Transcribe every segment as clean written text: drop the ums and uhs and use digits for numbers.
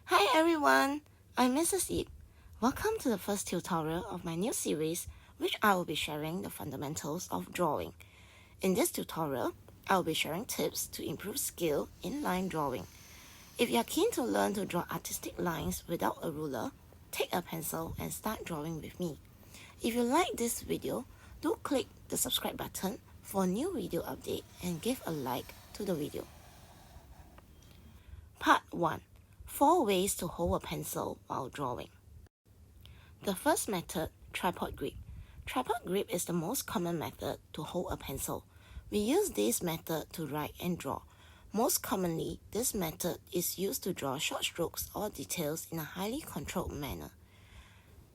Hi everyone, I'm Mrs. Yeap. Welcome to the first tutorial of my new series, which I will be sharing the fundamentals of drawing. In this tutorial, I will be sharing tips to improve skill in line drawing. If you are keen to learn to draw artistic lines without a ruler, take a pencil and start drawing with me. If you like this video, do click the subscribe button for a new video update and give a like to the video. Part 1. 4 ways to hold a pencil while drawing. The first method, tripod grip. Tripod grip is the most common method to hold a pencil. We use this method to write and draw. Most commonly, this method is used to draw short strokes or details in a highly controlled manner.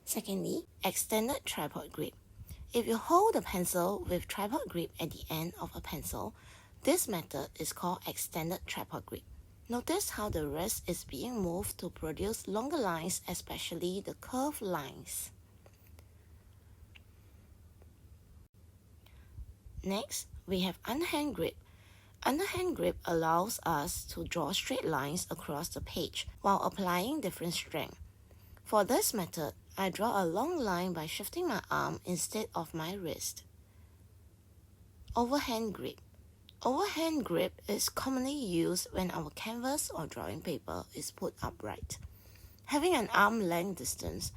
Secondly, extended tripod grip. If you hold the pencil with tripod grip at the end of a pencil, this method is called extended tripod grip. Notice how the wrist is being moved to produce longer lines, especially the curved lines. Next, we have underhand grip. Underhand grip allows us to draw straight lines across the page while applying different strength. For this method, I draw a long line by shifting my arm instead of my wrist. Overhand grip. Overhand grip is commonly used when our canvas or drawing paper is put upright. Having an arm length distance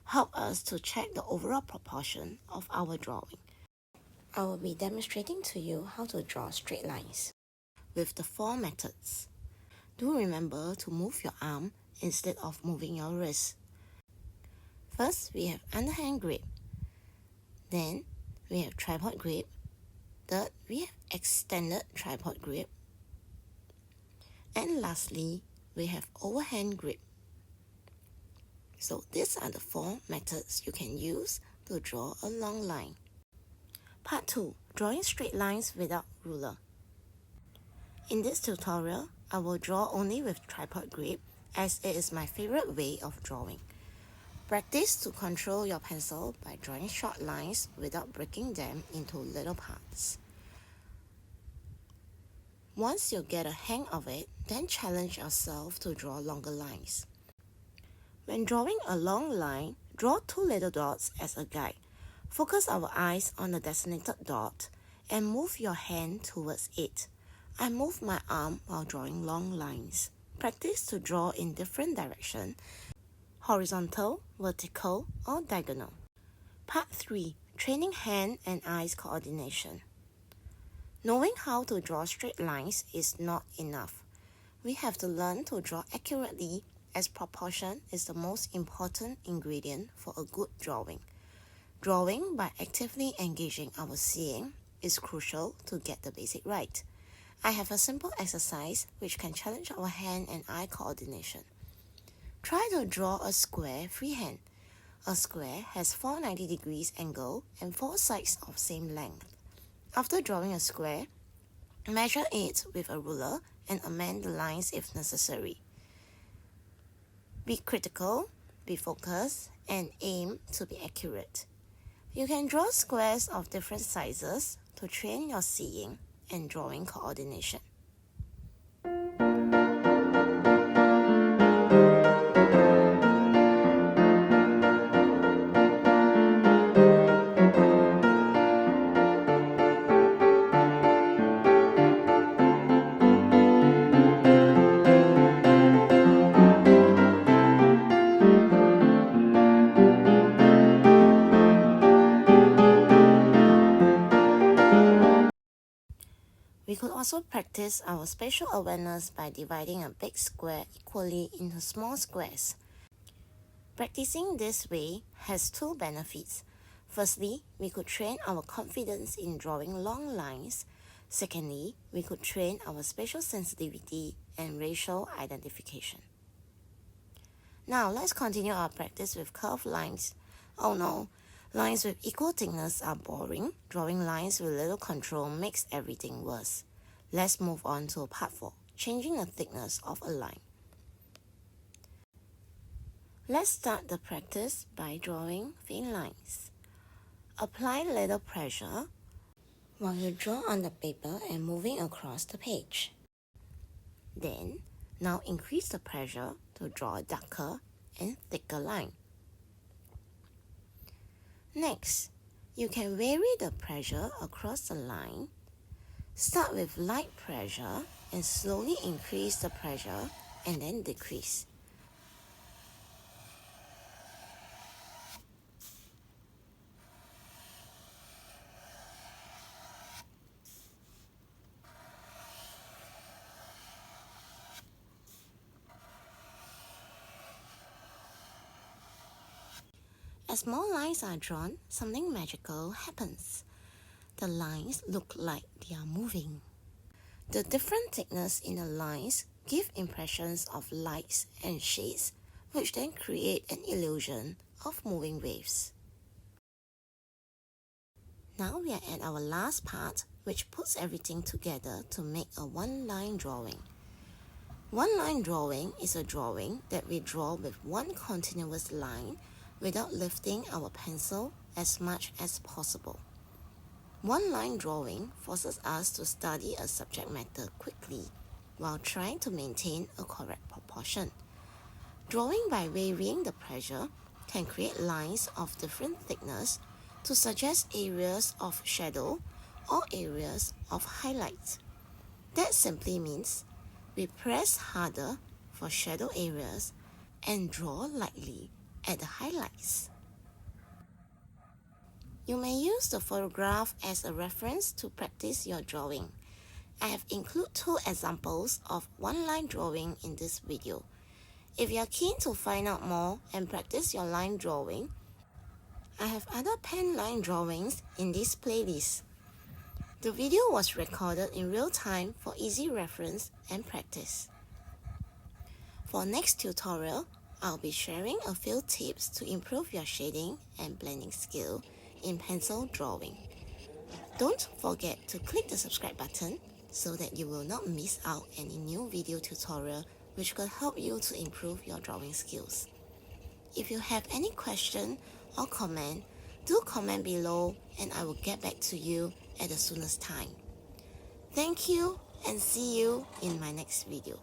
helps us to check the overall proportion of our drawing. I will be demonstrating to you how to draw straight lines with the 4 methods. Do remember to move your arm instead of moving your wrist. First, we have underhand grip. Then, we have tripod grip. Third, we have extended tripod grip. And lastly, we have overhand grip. So these are the 4 methods you can use to draw a long line. Part 2. Drawing straight lines without ruler. In this tutorial, I will draw only with tripod grip as it is my favorite way of drawing. Practice to control your pencil by drawing short lines without breaking them into little parts. Once you get a hang of it, then challenge yourself to draw longer lines. When drawing a long line, draw 2 little dots as a guide. Focus our eyes on the designated dot and move your hand towards it. I move my arm while drawing long lines. Practice to draw in different directions: horizontal, vertical, or diagonal. Part 3. Training hand and eyes coordination. Knowing how to draw straight lines is not enough. We have to learn to draw accurately, as proportion is the most important ingredient for a good drawing. Drawing by actively engaging our seeing is crucial to get the basic right. I have a simple exercise which can challenge our hand and eye coordination. Try to draw a square freehand. A square has 4 90 degrees angle and 4 sides of same length. After drawing a square, measure it with a ruler and amend the lines if necessary. Be critical, be focused, and aim to be accurate. You can draw squares of different sizes to train your seeing and drawing coordination. We could also practice our spatial awareness by dividing a big square equally into small squares. Practicing this way has 2 benefits. Firstly, we could train our confidence in drawing long lines. Secondly, we could train our spatial sensitivity and racial identification. Now, let's continue our practice with curved lines. Oh no, lines with equal thickness are boring. Drawing lines with little control makes everything worse. Let's move on to part 4, changing the thickness of a line. Let's start the practice by drawing thin lines. Apply little pressure while you draw on the paper and moving across the page. Then, Now increase the pressure to draw a darker and thicker line. Next, you can vary the pressure across the line. Start with light pressure and slowly increase the pressure and then decrease. As more lines are drawn, something magical happens. The lines look like they are moving. The different thickness in the lines give impressions of lights and shades, which then create an illusion of moving waves. Now we are at our last part, which puts everything together to make a one-line drawing. One-line drawing is a drawing that we draw with one continuous line without lifting our pencil as much as possible. One-line drawing forces us to study a subject matter quickly while trying to maintain a correct proportion. Drawing by varying the pressure can create lines of different thickness to suggest areas of shadow or areas of highlight. That simply means we press harder for shadow areas and draw lightly at the highlights. You may use the photograph as a reference to practice your drawing. I have included 2 examples of one-line drawing in this video. If you are keen to find out more and practice your line drawing, I have other pen line drawings in this playlist. The video was recorded in real time for easy reference and practice. For next tutorial, I'll be sharing a few tips to improve your shading and blending skill in pencil drawing. Don't forget to click the subscribe button so that you will not miss out any new video tutorial which could help you to improve your drawing skills. If you have any question or comment, do comment below and I will get back to you at the soonest time. Thank you and see you in my next video.